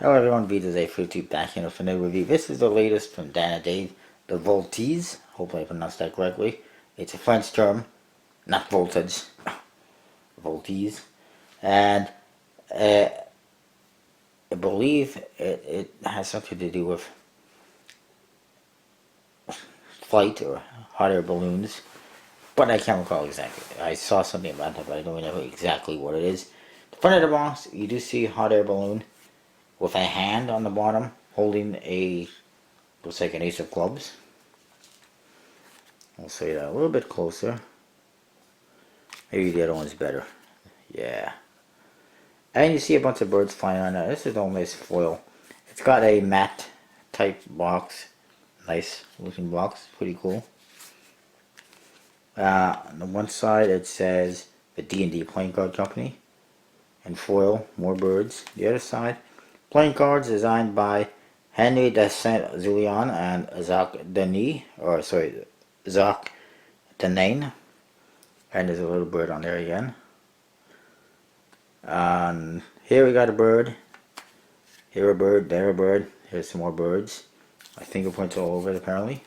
Hello everyone, Voltige for YouTube back in with another review. This is the latest from Dan and Dave, the Voltige. Hopefully I pronounced that correctly. It's a French term, not voltage, Voltige. And uh, I believe it has something to do with flight or hot air balloons. But I can't recall exactly. I saw something about that, but I don't know exactly what it is. The front of the box, you do see a hot air balloon with a hand on the bottom holding a, looks like an ace of clubs. I'll show you that a little bit closer. Maybe the other one's better. Yeah. And you see a bunch of birds flying on that. This is all nice foil. It's got a matte type box. Nice looking box. Pretty cool. On the one side it says the D&D Playing Card Company. And foil, more birds. The other side, playing cards designed by Henry de Saint-Julien and Jacques Denis. Jacques Denain. And there's a little bird on there again. Here we got a bird. Here a bird, there a bird. Here's some more birds. My fingerprints all over it apparently.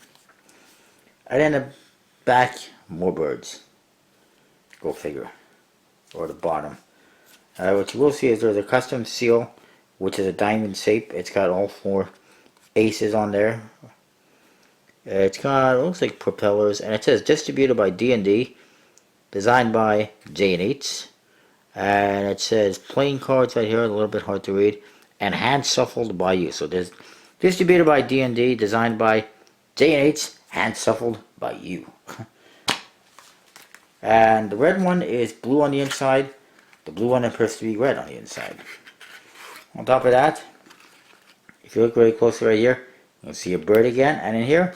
And then the back, more birds. Go figure. Or the bottom. What you will see is there's a custom seal, which is a diamond shape. It's got all four aces on there. It's got, it looks like propellers, and it says distributed by D&D, designed by J&H, and it says playing cards right here, a little bit hard to read, and hand shuffled by you. So there's distributed by D&D, designed by J&H, hand shuffled by you. And the red one is blue on the inside. The blue one appears to be red on the inside. On top of that, if you look very closely right here, you'll see a bird again, and in here,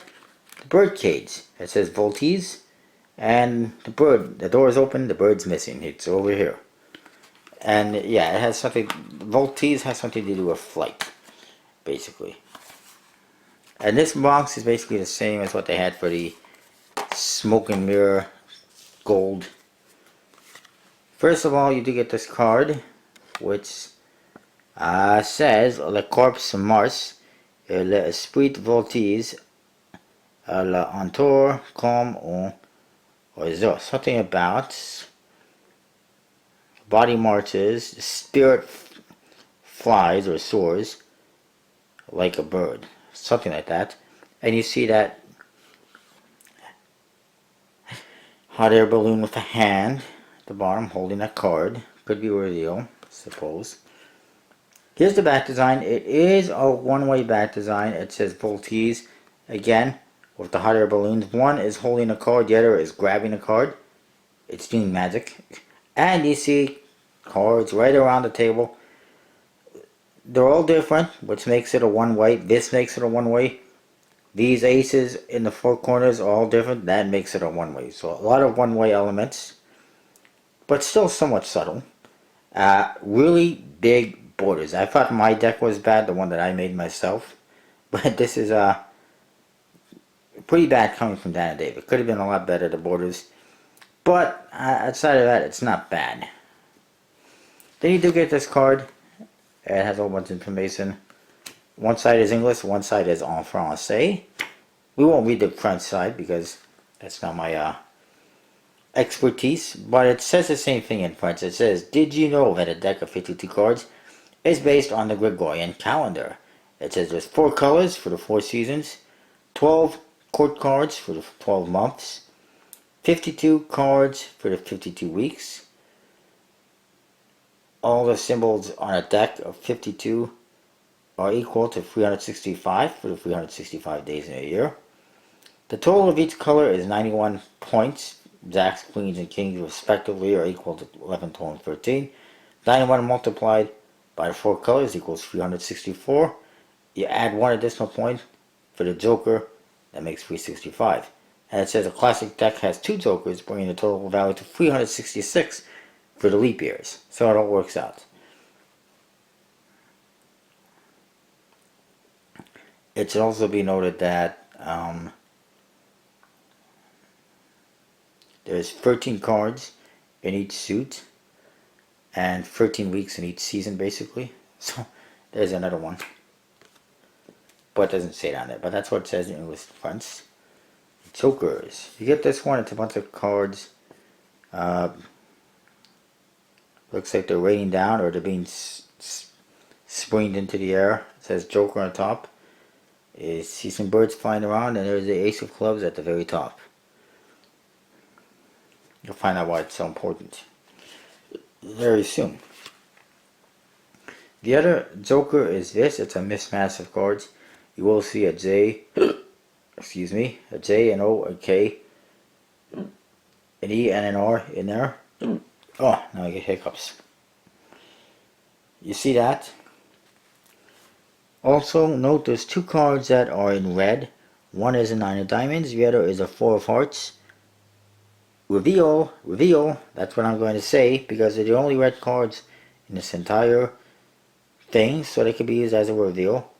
the bird cage. It says Voltige, and the bird, the door is open, the bird's missing. It's over here. And yeah, it has something, Voltige has something to do with flight, basically. And this box is basically the same as what they had for the Smoke and Mirror Gold. First of all, you do get this card, which says Le Corps Mars, l'esprit voltige, l'entour comme un oiseau. Something about body marches, the spirit flies or soars like a bird. Something like that. And you see that hot air balloon with a hand at the bottom holding a card. Could be a reveal, I suppose. Here's the back design. It is a one-way back design. It says Voltige again with the hot air balloons. One is holding a card, the other is grabbing a card. It's doing magic. And you see cards right around the table. They're all different, which makes it a one-way. This makes it a one-way. These aces in the four corners are all different. That makes it a one-way. So a lot of one-way elements, but still somewhat subtle. Really big borders. I thought my deck was bad, the one that I made myself. But this is pretty bad coming from Dan and Dave. It could have been a lot better, the borders. But outside of that, it's not bad. Then you do get this card. It has a whole bunch of information. One side is English, one side is en français. We won't read the French side because that's not my expertise. But it says the same thing in French. It says, did you know that a deck of 52 cards is based on the Gregorian calendar? It says there's 4 colors for the 4 seasons, 12 court cards for the 12 months, 52 cards for the 52 weeks. All the symbols on a deck of 52 are equal to 365 for the 365 days in a year. The total of each color is 91 points. Jacks, queens, and kings respectively are equal to 11, 12, and 13. 91 multiplied by the 4 colors equals 364. You add 1 additional point for the joker, that makes 365. And it says a classic deck has 2 jokers, bringing the total value to 366 for the leap years. So it all works out. It should also be noted that there's 13 cards in each suit and 13 weeks in each season basically. So There's another one, but it doesn't say it on there. But that's what it says in English fronts. Jokers. You get this one. It's a bunch of cards. Looks like they're raining down or they're being springed into the air. It says Joker on top. You see some birds flying around, and there's the Ace of Clubs at the very top. You'll find out why it's so important very soon. The other Joker is this. It's a mismatch of cards. You will see a J, excuse me, a J, an O, a K, an E, and an R in there. Oh, now I get hiccups. You see that? Also, note there's two cards that are in red. One is a 9 of diamonds, the other is a 4 of hearts. Reveal, that's what I'm going to say, because they're the only red cards in this entire thing, so they could be used as a reveal.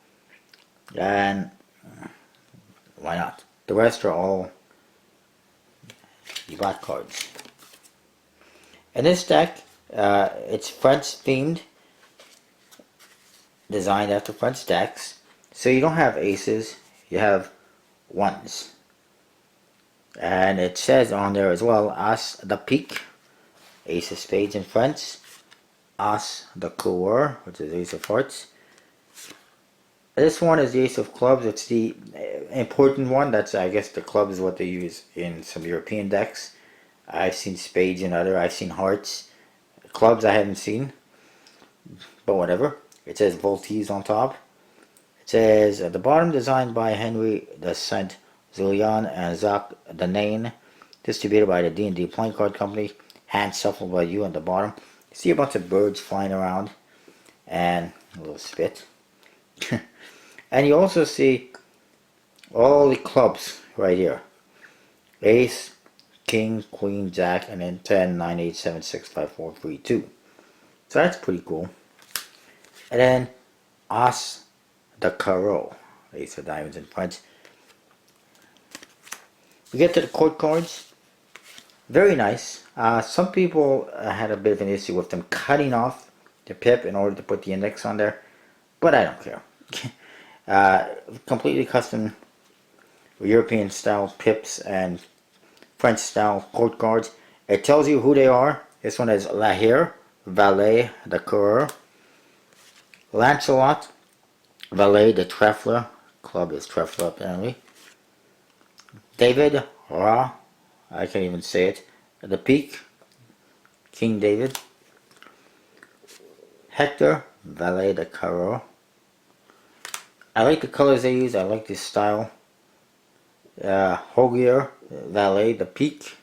And why not? The rest are all black cards. In this deck, it's French themed, designed after French decks. So you don't have aces, you have ones. And it says on there as well, As the Pique, Ace of Spades in French, As the Coeur, which is Ace of Hearts. This one is the Ace of Clubs. It's the important one. That's, I guess, the club is what they use in some European decks. I've seen spades in other. I've seen hearts. Clubs I haven't seen, but whatever. It says Voltige on top. It says at the bottom, designed by Henry de Saint-Julian and Jacques Denane, distributed by the D&D Playing Card Company, hand shuffled by you on the bottom. You see a bunch of birds flying around and a little spit. And you also see all the clubs right here. Ace, King, Queen, Jack, and then 10, 9, 8, 7, 6, 5, 4, 3, 2. So that's pretty cool. And then As the Carreau, Ace of Diamonds in French. We get to the court cards. Very nice. Some people had a bit of an issue with them cutting off the pip in order to put the index on there, but I don't care. Completely custom European style pips and French style court cards. It tells you who they are. This one is La Hire, Valet de Coeur, Lancelot, Valet de Trèfle, club is Trèfle apparently, David, Ra, I can't even say it, the Pique, King David, Hector, Valet de Carreau. I like the colors they use, I like this style. Hogier, Valet de Pique,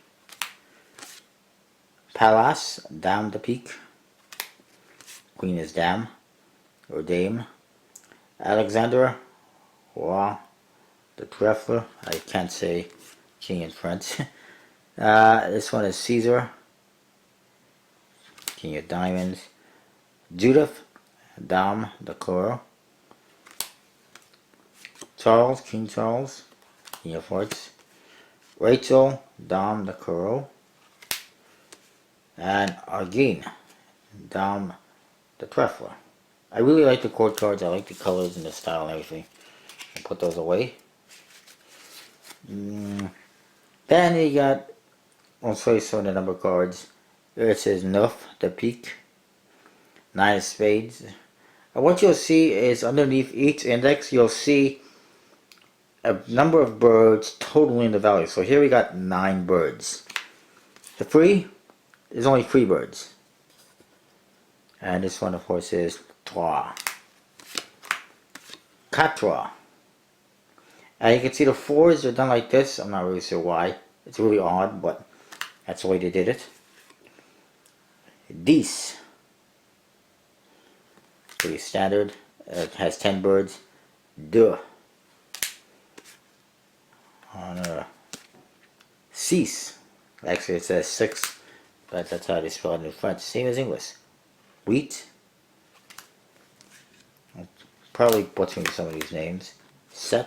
Palace, Dame de Pique, Queen is Dame, or Dame, Alexandra, Roi de Trèfle, I can't say King in French. This one is Caesar, King of Diamonds, Judith, Dame de Coeur, Charles, King Charles, King of Hearts, Rachel, Dame de Coeur, and Arguin, Dame de Trèfle. I really like the court cards. I like the colors and the style and everything. I'll put those away. Then you got, I'll show you some of the number cards. Here it says 9 de Pique, 9 of Spades. And what you'll see is underneath each index, you'll see a number of birds totaling the value. So here we got 9 birds. The free is only 3 birds. And this one, of course, is 3. 4. And you can see the 4s are done like this. I'm not really sure why. It's really odd, but that's the way they did it. 10. Pretty standard. It has 10 birds. 2. 6. Actually, it says 6, but that's how they spell it in French. Same as English. 8. I'm probably butchering some of these names. 7.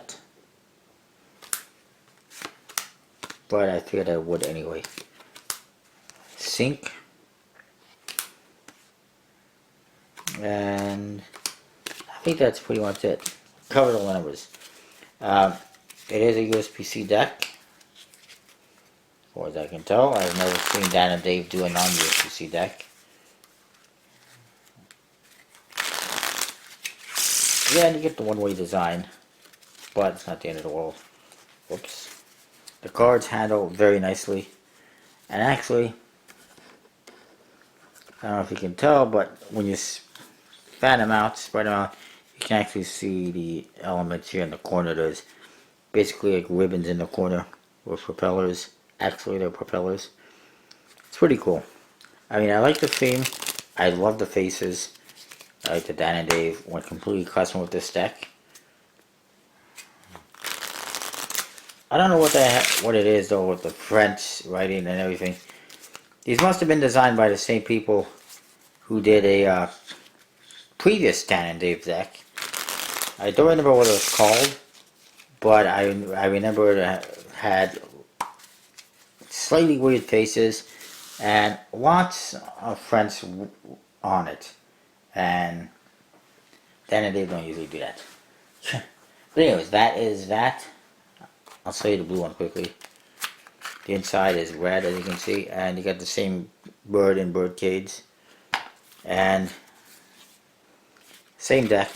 But I figured I would anyway. 5. And think that's pretty much it. Cover the numbers. It is a USB-C deck. As far as I can tell, I've never seen Dan and Dave do a non-USB-C deck. Yeah, and you get the one-way design, but it's not the end of the world. Whoops. The cards handle very nicely, and actually, I don't know if you can tell, but when you fan them out, spread them out, you can actually see the elements here in the corner. There's basically like ribbons in the corner with propellers. Actually, they're propellers. It's pretty cool. I mean, I like the theme. I love the faces. I like the Dan and Dave. Went completely custom with this deck. I don't know what it is though with the French writing and everything. These must have been designed by the same people who did a previous Dan and Dave deck. I don't remember what it was called, but I remember it had slightly weird faces and lots of French on it. And Dan and Dave don't usually do that. But anyways, that is that. I'll show you the blue one quickly. The inside is red, as you can see, and you got the same bird and bird cage. And same deck.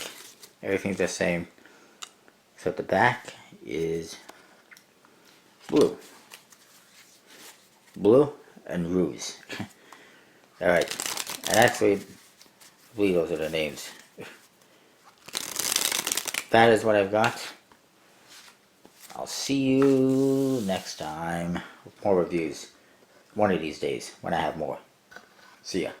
Everything's the same. Except the back is blue. Blue and Ruse. Alright. And actually, I believe those are the names. That is what I've got. I'll see you next time with more reviews. One of these days when I have more. See ya.